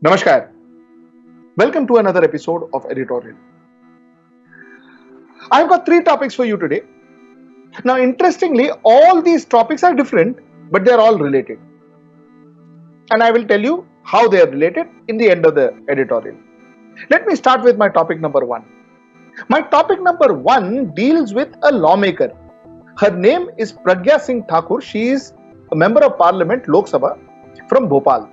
Namaskar. Welcome to another episode of Editorial. I've got three topics for you today. Now, interestingly, all these topics are different, but they're all related. And I will tell you how they are related in the end of the editorial. Let me start with my topic number one. My topic number one deals with a lawmaker. Her name is Pragya Singh Thakur. She is a member of Parliament, Lok Sabha, from Bhopal.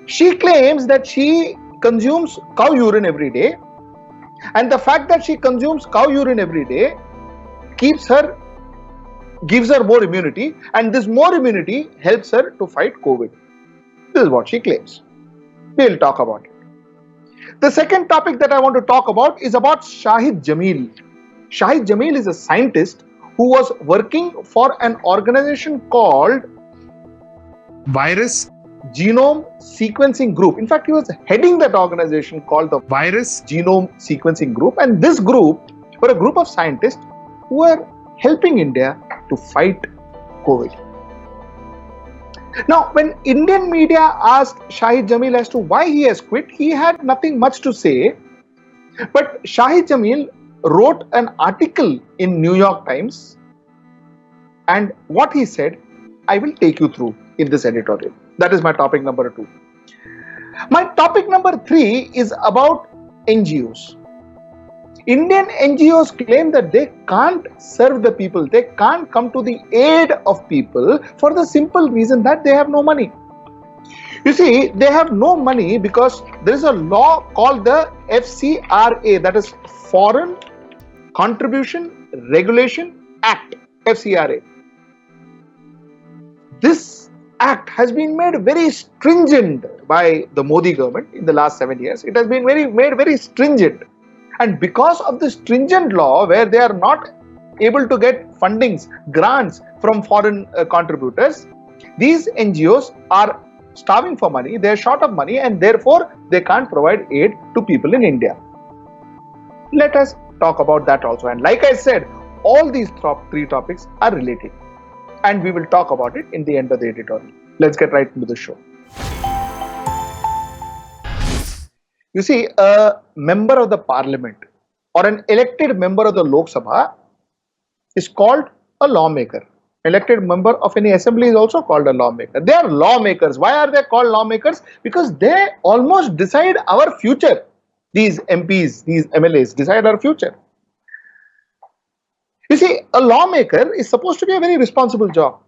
She claims that she consumes cow urine every day, and the fact that she consumes cow urine every day gives her more immunity, and this more immunity helps her to fight COVID. This is what she claims. We'll talk about it. The second topic that I want to talk about is about Shahid Jamil. Shahid Jamil is a scientist who was working for an organization called Virus Genome Sequencing Group. In fact, he was heading that organization called the Virus Genome Sequencing Group, and this group were a group of scientists who were helping India to fight COVID. Now, when Indian media asked Shahid Jamil as to why he has quit, he had nothing much to say. But Shahid Jamil wrote an article in New York Times, and what he said, I will take you through in this editorial. That is my topic number two. My topic number three is about NGOs. Indian NGOs claim that they can't serve the people, they can't come to the aid of people for the simple reason that they have no money. You see, they have no money because there is a law called the FCRA, that is Foreign Contribution Regulation Act, FCRA. This act has been made very stringent by the Modi government in the last 7 years. It has been made very stringent. And because of the stringent law, where they are not able to get fundings, grants from foreign contributors, these NGOs are starving for money, they are short of money, and therefore they can't provide aid to people in India. Let us talk about that also. And like I said, all these three topics are related, and we will talk about it in the end of the editorial. Let's get right into the show. You see, a member of the parliament or an elected member of the Lok Sabha is called a lawmaker. Elected member of any assembly is also called a lawmaker. They are lawmakers. Why are they called lawmakers? Because they almost decide our future. These MPs, these MLAs decide our future. You see, a lawmaker is supposed to be a very responsible job.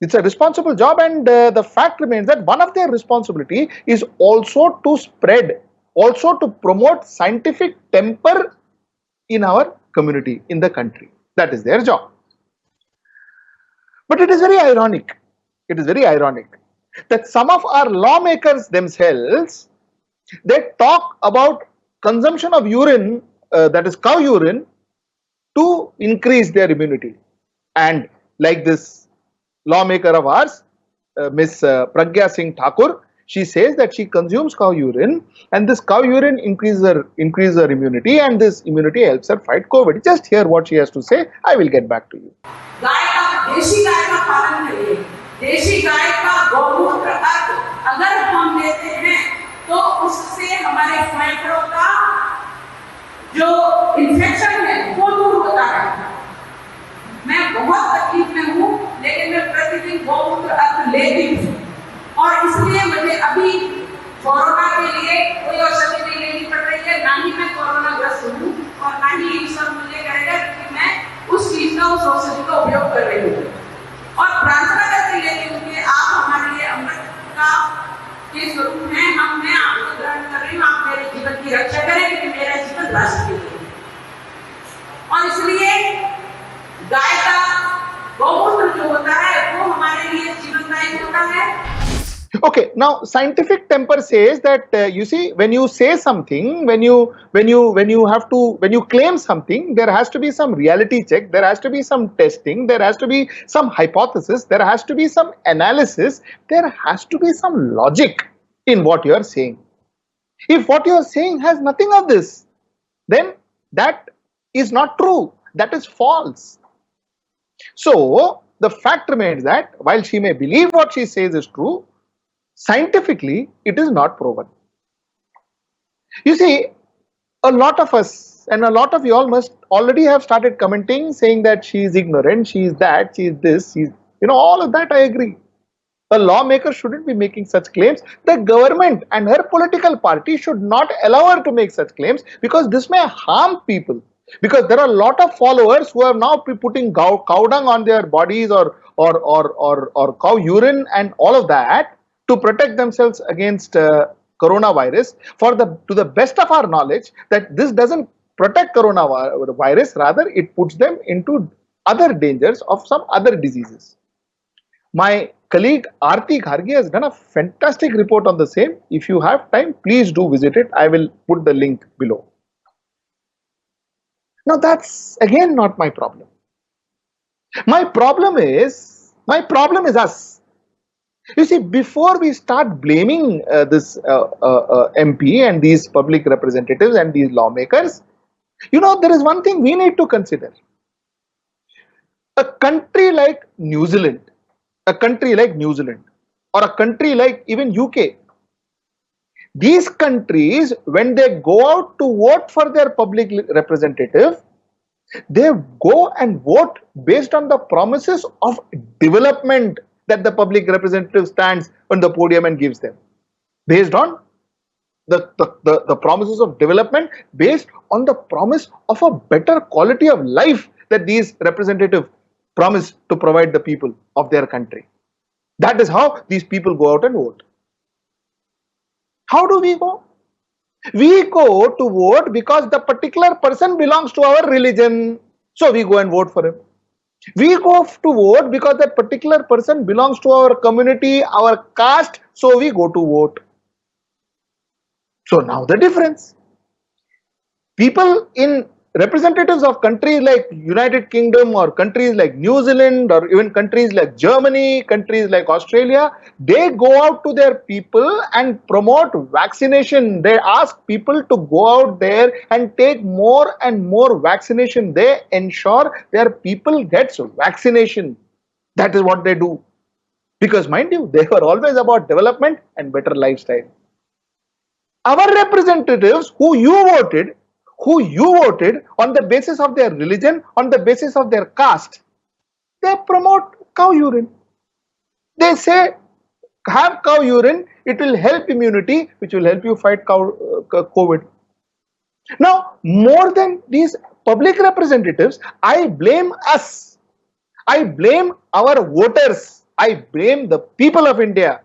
It's a responsible job, and the fact remains that one of their responsibility is also to spread, also to promote scientific temper in our community, in the country. That is their job. But it is very ironic. It is very ironic that some of our lawmakers themselves, they talk about consumption of urine, that is cow urine, to increase their immunity. And like this lawmaker of ours, Miss Pragya Singh Thakur, she says that she consumes cow urine, and this cow urine increases her immunity, and this immunity helps her fight COVID. Just hear what she has to say. I will get back to you. देशी गाय का पालन करिए। देशी गाय का गौमूत्र अगर हम लेते हैं तो उससे हमारे फेफड़ों का जो इन्फेक्शन है वो दूर होता है। मैं बहुत तकलीफ में हूँ, लेकिन मैं प्रतिदिन गौमूत्र अर्क लेती हूँ, और इसलिए मुझे अभी कोरोना के लिए कोई औषधि नहीं लेनी पड़ रही है। ना ही मैं कोरोना ग्रस्त हूँ और ना ही ईश्वर मुझे कहेगा कि मैं उस चीज का, उस औषधि का उपयोग कर रही हूँ। और प्रार्थना करती लेती हूँ कि आप हमारे लिए अमृत का के स्वरूप हैं, मैं आपको ग्रहण कर रही हूँ, आप मेरे जीवन की रक्षा करें, क्योंकि मेरा जीवन राष्ट्र के लिए। और इसलिए गाय का गौमूत्र जो होता है वो हमारे लिए जीवनदायी होता है। Okay, now scientific temper says that you see, when you say something, when you claim something, there has to be some reality check, there has to be some testing, there has to be some hypothesis, there has to be some analysis, there has to be some logic in what you are saying. If what you are saying has nothing of this, then that is not true, that is false. So the fact remains that while she may believe what she says is true, Scientifically, it is not proven. You see, a lot of us and a lot of you all must already have started commenting saying that she is ignorant, she is that, she is this, she's, all of that I agree. A lawmaker shouldn't be making such claims. The government and her political party should not allow her to make such claims because this may harm people. Because there are a lot of followers who have now been putting cow dung on their bodies or cow urine and all of that to protect themselves against coronavirus. To the best of our knowledge, that this doesn't protect coronavirus, rather it puts them into other dangers of some other diseases. My colleague Aarti Gharge has done a fantastic report on the same. If you have time, please do visit it. I will put the link below. Now that's again not my problem. My problem is us. You see, before we start blaming this MP and these public representatives and these lawmakers, there is one thing we need to consider. A country like New Zealand, or a country like even UK, these countries, when they go out to vote for their public representative, they go and vote based on the promises of development that the public representative stands on the podium and gives them. Based on the promises of development, based on the promise of a better quality of life that these representatives promise to provide the people of their country. That is how these people go out and vote. How do we go? We go to vote because the particular person belongs to our religion, so we go and vote for him. We go to vote because that particular person belongs to our community, our caste, so we go to vote. So now the difference. People in representatives of countries like United Kingdom or countries like New Zealand or even countries like Germany, countries like Australia, they go out to their people and promote vaccination. They ask people to go out there and take more and more vaccination. They ensure their people gets vaccination. That is what they do. Because mind you, they were always about development and better lifestyle. Our representatives who you voted on the basis of their religion, on the basis of their caste, they promote cow urine. They say, have cow urine, it will help immunity, which will help you fight COVID. Now, more than these public representatives, I blame us. I blame our voters. I blame the people of India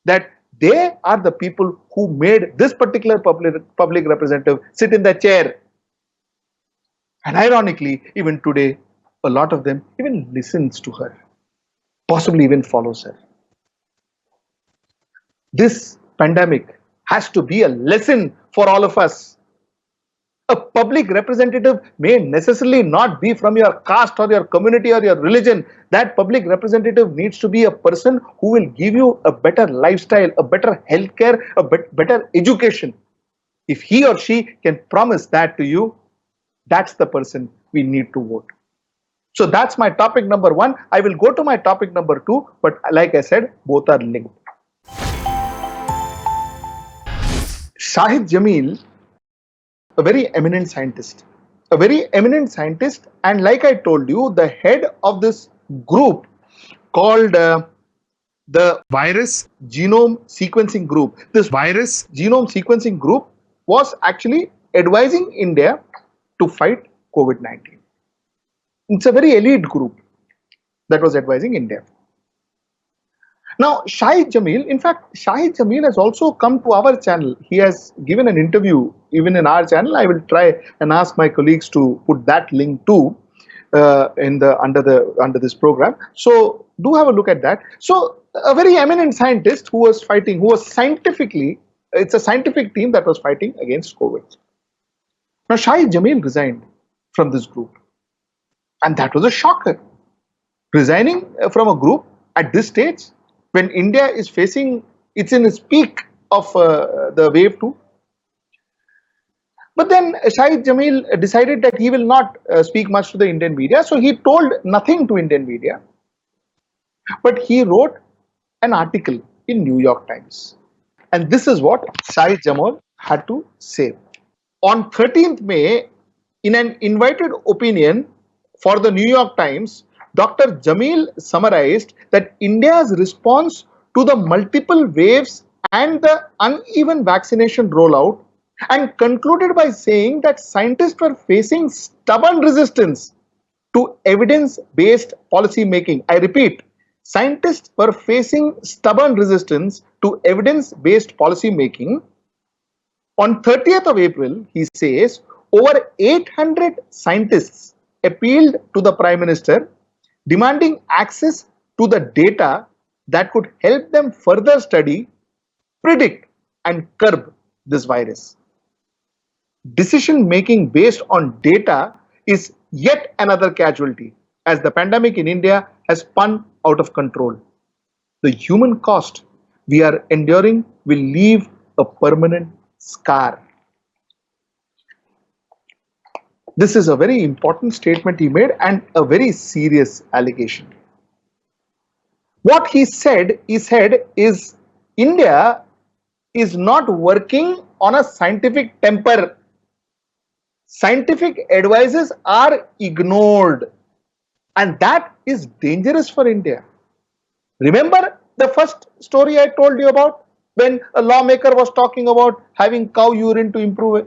that they are the people who made this particular public representative sit in the chair. And ironically, even today, a lot of them even listens to her, possibly even follows her. This pandemic has to be a lesson for all of us. A public representative may necessarily not be from your caste or your community or your religion. That public representative needs to be a person who will give you a better lifestyle, a better healthcare, a better education. If he or she can promise that to you, that's the person we need to vote. So that's my topic number 1. I will go to my topic number 2, but like I said, both are linked. Shahid Jamil, a very eminent scientist, and like I told you, the head of this group called the Virus Genome Sequencing Group. This Virus Genome Sequencing Group was actually advising India to fight COVID-19. It's a very elite group that was advising India. Now, Shahid Jamil has also come to our channel. He has given an interview even in our channel. I will try and ask my colleagues to put that link too under this program. So do have a look at that. So a very eminent scientist who was scientifically, it's a scientific team that was fighting against COVID. Now, Shahid Jamil resigned from this group, and that was a shocker. Resigning from a group at this stage, when India is facing, it's in its peak of the wave 2. But then Shahid Jamil decided that he will not speak much to the Indian media, so he told nothing to Indian media. But he wrote an article in New York Times. And this is what Shahid Jamal had to say. On 13th May, in an invited opinion for the New York Times, Dr. Jamil summarized that India's response to the multiple waves and the uneven vaccination rollout, and concluded by saying that scientists were facing stubborn resistance to evidence-based policy making. I repeat, scientists were facing stubborn resistance to evidence-based policy making. On 30th of April, he says, over 800 scientists appealed to the Prime Minister demanding access to the data that could help them further study, predict, and curb this virus. Decision making based on data is yet another casualty as the pandemic in India has spun out of control. The human cost we are enduring will leave a permanent scar. This is a very important statement he made and a very serious allegation. What he said is India is not working on a scientific temper. Scientific advices are ignored, and that is dangerous for India. Remember the first story I told you about when a lawmaker was talking about having cow urine to improve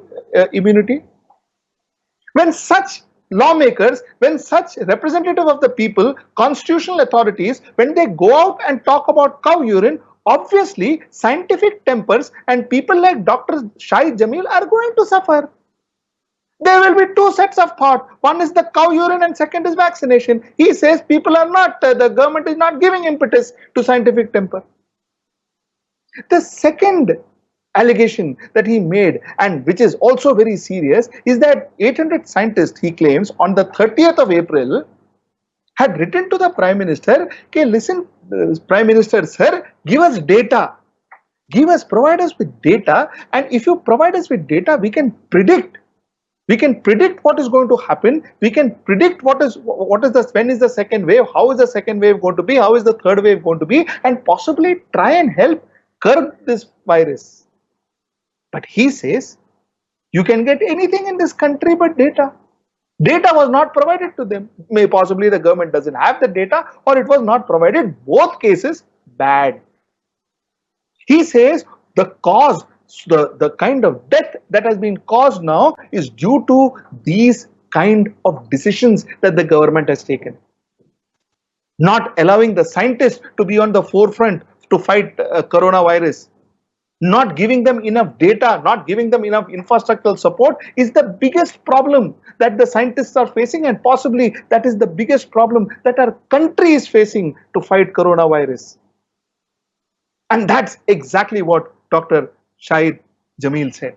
immunity? When such lawmakers, when such representatives of the people, constitutional authorities, when they go out and talk about cow urine, obviously scientific tempers and people like Dr. Shahid Jamil are going to suffer. There will be two sets of thought. One is the cow urine and second is vaccination. He says people are not, the government is not giving impetus to scientific temper. The second allegation that he made, and which is also very serious, is that 800 scientists, he claims, on the 30th of April had written to the Prime Minister, okay, listen, Prime Minister, sir, give us data. Provide us with data, and if you provide us with data, we can predict. We can predict what is going to happen. We can predict when is the second wave, how is the second wave going to be, how is the third wave going to be, and possibly try and help curb this virus. But he says, you can get anything in this country but data. Data was not provided to them. May possibly the government doesn't have the data, or it was not provided. Both cases, bad. He says the cause, the kind of death that has been caused now is due to these kind of decisions that the government has taken. Not allowing the scientists to be on the forefront to fight coronavirus, not giving them enough data, not giving them enough infrastructural support is the biggest problem that the scientists are facing, and possibly that is the biggest problem that our country is facing to fight coronavirus. And that's exactly what Dr. Shahid Jamil said.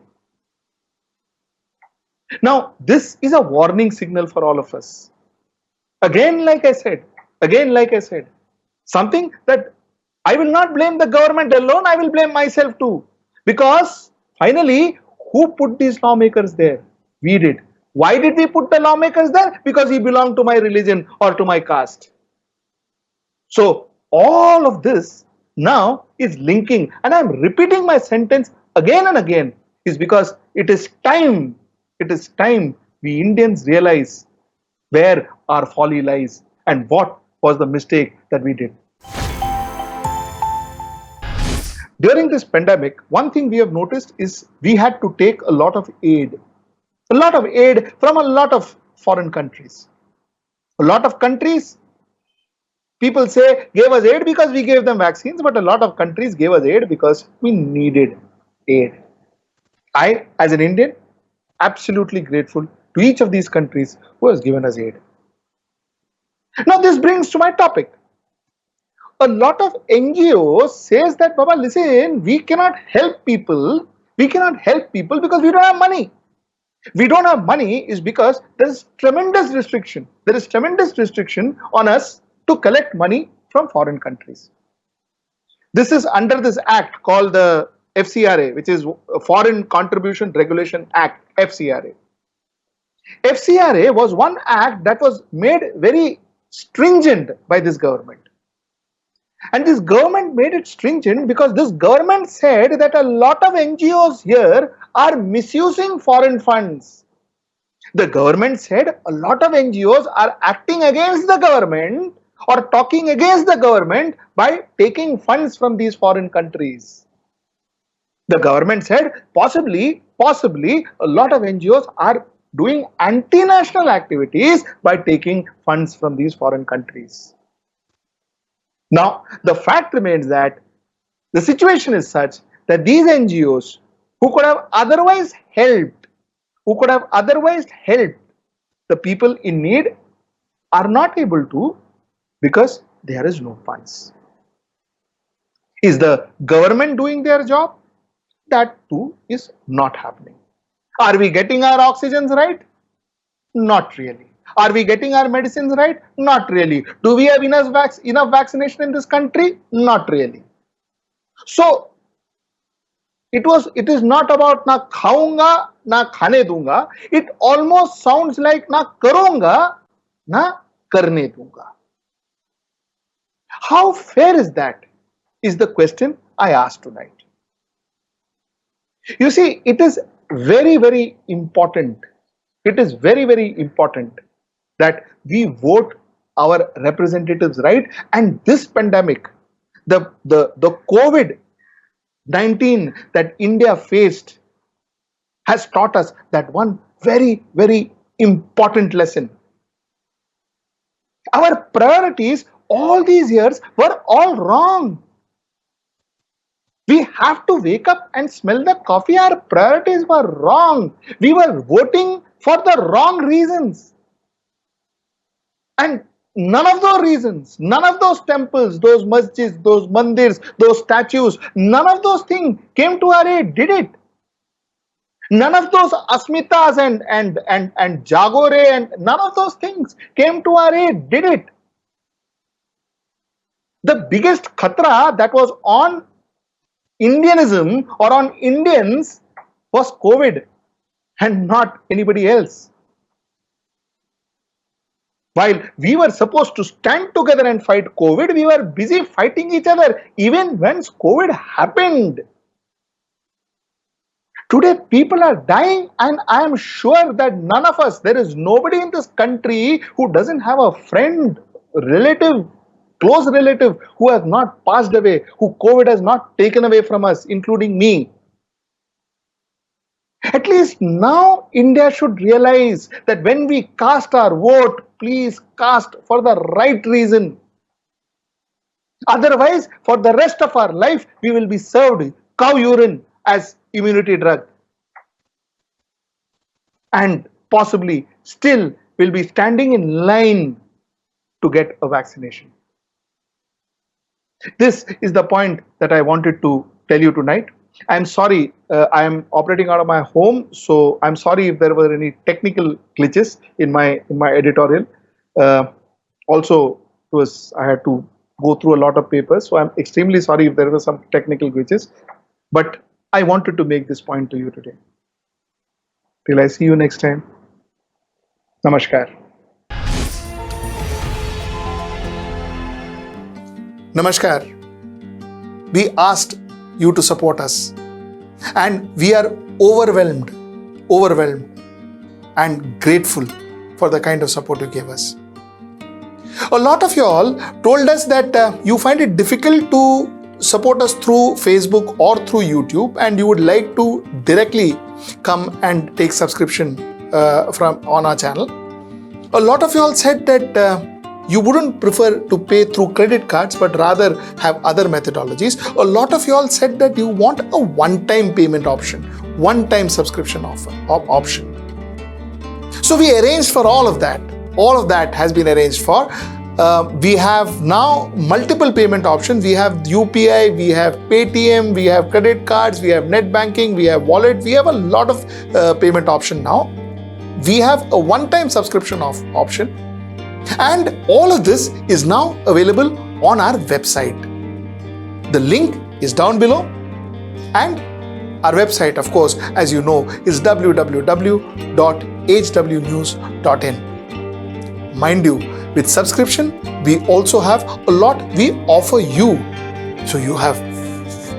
Now, this is a warning signal for all of us. Again, like I said, something that I will not blame the government alone, I will blame myself too. Because finally, who put these lawmakers there? We did. Why did we put the lawmakers there? Because he belonged to my religion or to my caste. So all of this now is linking, and I am repeating my sentence again and again, is because it is time we Indians realize where our folly lies and what was the mistake that we did. During this pandemic, one thing we have noticed is we had to take a lot of aid from a lot of foreign countries. A lot of countries, people say, gave us aid because we gave them vaccines, but a lot of countries gave us aid because we needed aid. I, as an Indian, absolutely grateful to each of these countries who has given us aid. Now this brings to my topic. A lot of NGOs says that, Baba, listen, we cannot help people because we don't have money. We don't have money is because there is tremendous restriction. There is tremendous restriction on us to collect money from foreign countries. This is under this act called the FCRA, which is Foreign Contribution Regulation Act, FCRA. FCRA was one act that was made very stringent by this government. And this government made it stringent because this government said that a lot of NGOs here are misusing foreign funds. The government said a lot of NGOs are acting against the government or talking against the government by taking funds from these foreign countries. The government said possibly a lot of NGOs are doing anti-national activities by taking funds from these foreign countries. Now, the fact remains that the situation is such that these NGOs who could have otherwise helped the people in need are not able to because there is no funds. Is the government doing their job? That too is not happening. Are we getting our oxygens right? Not really. Are we getting our medicines right? Not really. Do we have enough vaccination in this country? Not really. So it is not about na khaunga na khane dunga. It almost sounds like na karunga na karne dunga. How fair is that? Is the question I ask tonight. You see, it is very, very important. It is very, very important that we vote our representatives right. And this pandemic, the COVID-19 that India faced has taught us that one very, very important lesson. Our priorities all these years were all wrong. We have to wake up and smell the coffee. Our priorities were wrong. We were voting for the wrong reasons. And none of those reasons, none of those temples, those masjids, those mandirs, those statues, none of those things came to our aid, did it? None of those asmitas and jagore and none of those things came to our aid, did it? The biggest khatra that was on Indianism or on Indians was COVID and not anybody else. While we were supposed to stand together and fight COVID, we were busy fighting each other even when COVID happened. Today people are dying, and I am sure that none of us, there is nobody in this country who doesn't have a friend, relative, close relative who has not passed away, who COVID has not taken away from us, including me. At least now India should realize that when we cast our vote, please cast for the right reason. Otherwise, for the rest of our life, we will be served cow urine as immunity drug. And possibly still will be standing in line to get a vaccination. This is the point that I wanted to tell you tonight. I'm sorry, I am operating out of my home, so I'm sorry if there were any technical glitches in my editorial. Also, I had to go through a lot of papers, so I'm extremely sorry if there were some technical glitches. But I wanted to make this point to you today. Till I see you next time. Namaskar. Namaskar. We asked you to support us, and we are overwhelmed and grateful for the kind of support you gave us. A lot of you all told us that you find it difficult to support us through Facebook or through YouTube, and you would like to directly come and take subscription on our channel. A lot of you all said that you wouldn't prefer to pay through credit cards, but rather have other methodologies. A lot of you all said that you want a one-time payment option, one-time subscription option. So we arranged for all of that. All of that has been arranged for. We have now multiple payment options. We have UPI, we have Paytm, we have credit cards, we have net banking, we have wallet. We have a lot of payment option now. We have a one-time subscription option. And all of this is now available on our website. The link is down below, and our website, of course, as you know, is www.hwnews.in. Mind you, With subscription, we also have a lot we offer you. So you have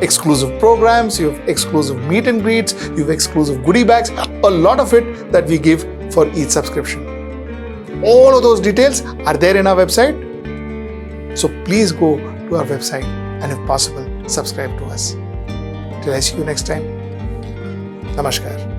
exclusive programs, you have exclusive meet and greets, you have exclusive goodie bags, a lot of it that we give for each subscription. All of those details are there in our website. So please go to our website and if possible, subscribe to us. Till I see you next time. Namaskar.